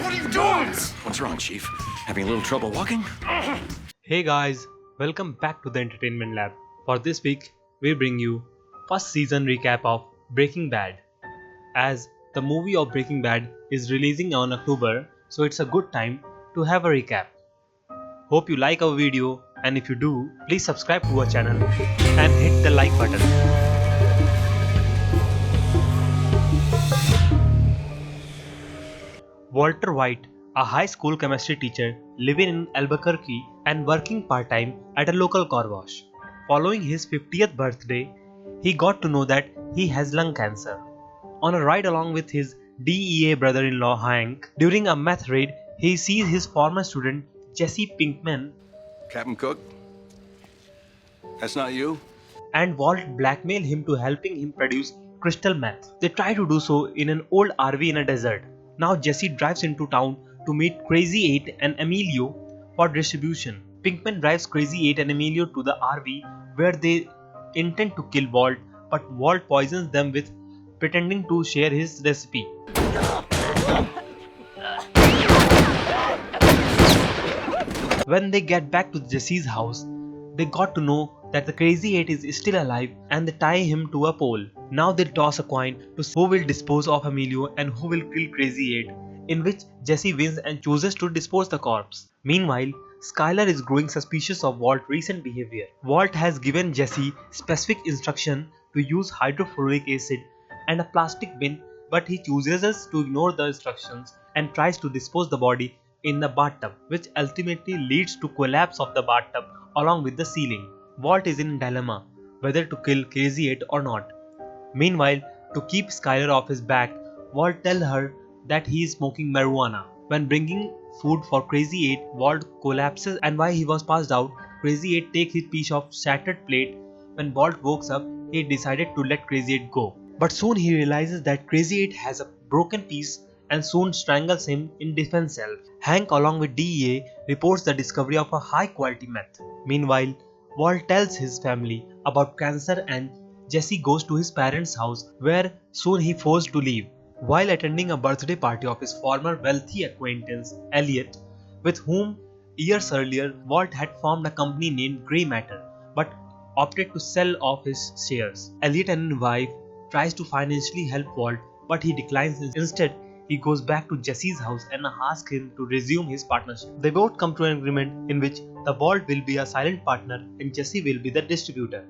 What are you doing? What's wrong, Chief? Having a little trouble walking? Hey guys, welcome back to the Entertainment Lab. For this week, we bring you first season recap of Breaking Bad. As the movie of Breaking Bad is releasing on October, so it's a good time to have a recap. Hope you like our video, and if you do, please subscribe to our channel and hit the like button. Walter White, a high school chemistry teacher living in Albuquerque and working part-time at a local car wash. Following his 50th birthday, he got to know that he has lung cancer. On a ride along with his DEA brother-in-law Hank, during a meth raid, he sees his former student Jesse Pinkman Captain Cook? That's not you? and Walt blackmail him to helping him produce crystal meth. They try to do so in an old RV in a desert. Now Jesse drives into town to meet Crazy 8 and Emilio for distribution. Pinkman drives Crazy 8 and Emilio to the RV where they intend to kill Walt, but Walt poisons them with pretending to share his recipe. When they get back to Jesse's house, they got to know that the Crazy 8 is still alive and they tie him to a pole. Now they toss a coin to see who will dispose of Emilio and who will kill Crazy 8, in which Jesse wins and chooses to dispose the corpse. Meanwhile, Skylar is growing suspicious of Walt's recent behavior. Walt has given Jesse specific instruction to use hydrofluoric acid and a plastic bin, but he chooses to ignore the instructions and tries to dispose the body in the bathtub, which ultimately leads to collapse of the bathtub along with the ceiling. Walt is in a dilemma whether to kill Crazy 8 or not. Meanwhile, to keep Skylar off his back, Walt tells her that he is smoking marijuana. When bringing food for Crazy 8, Walt collapses, and while he was passed out, Crazy 8 takes his piece of shattered plate. When Walt wakes up, he decided to let Crazy 8 go. But soon he realizes that Crazy 8 has a broken piece and soon strangles him in defense self. Hank, along with DEA, reports the discovery of a high quality meth. Meanwhile, Walt tells his family about cancer and Jesse goes to his parents' house, where soon he forced to leave. While attending a birthday party of his former wealthy acquaintance Elliot, with whom years earlier Walt had formed a company named Grey Matter, but opted to sell off his shares. Elliot and his wife tries to financially help Walt, but he declines. Instead, he goes back to Jesse's house and asks him to resume his partnership. They both come to an agreement in which the Walt will be a silent partner and Jesse will be the distributor.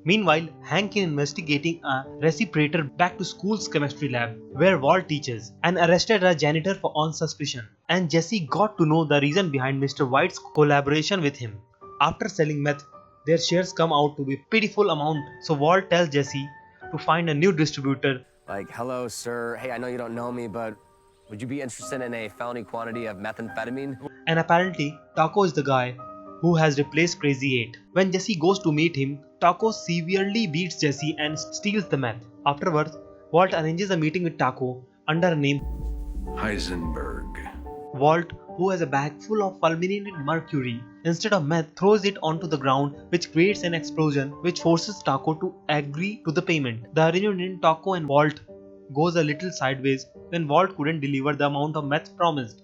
Meanwhile, Hank is investigating a respirator back to school's chemistry lab where Walt teaches and arrested a janitor on suspicion. And Jesse got to know the reason behind Mr. White's collaboration with him. After selling meth, their shares come out to be a pitiful amount, so Walt tells Jesse to find a new distributor. Like, hello, sir. Hey, I know you don't know me, but would you be interested in a felony quantity of methamphetamine? And apparently, Taco is the guy who has replaced Crazy 8. When Jesse goes to meet him, Taco severely beats Jesse and steals the meth. Afterwards, Walt arranges a meeting with Taco under a name Heisenberg. Walt, who has a bag full of fulminated mercury, instead of meth, throws it onto the ground, which creates an explosion which forces Taco to agree to the payment. The arrangement in Taco and Walt goes a little sideways when Walt couldn't deliver the amount of meth promised.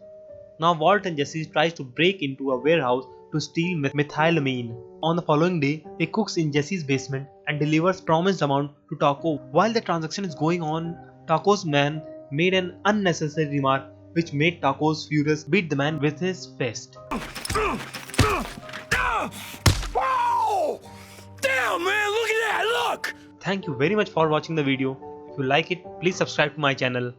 Now Walt and Jesse tries to break into a warehouse to steal methylamine. On the following day, he cooks in Jesse's basement and delivers promised amount to Taco. While the transaction is going on, Taco's man made an unnecessary remark which made Taco's furious beat the man with his fist. Whoa! Damn, man, look at that, look! Thank you very much for watching the video. If you like it, please subscribe to my channel.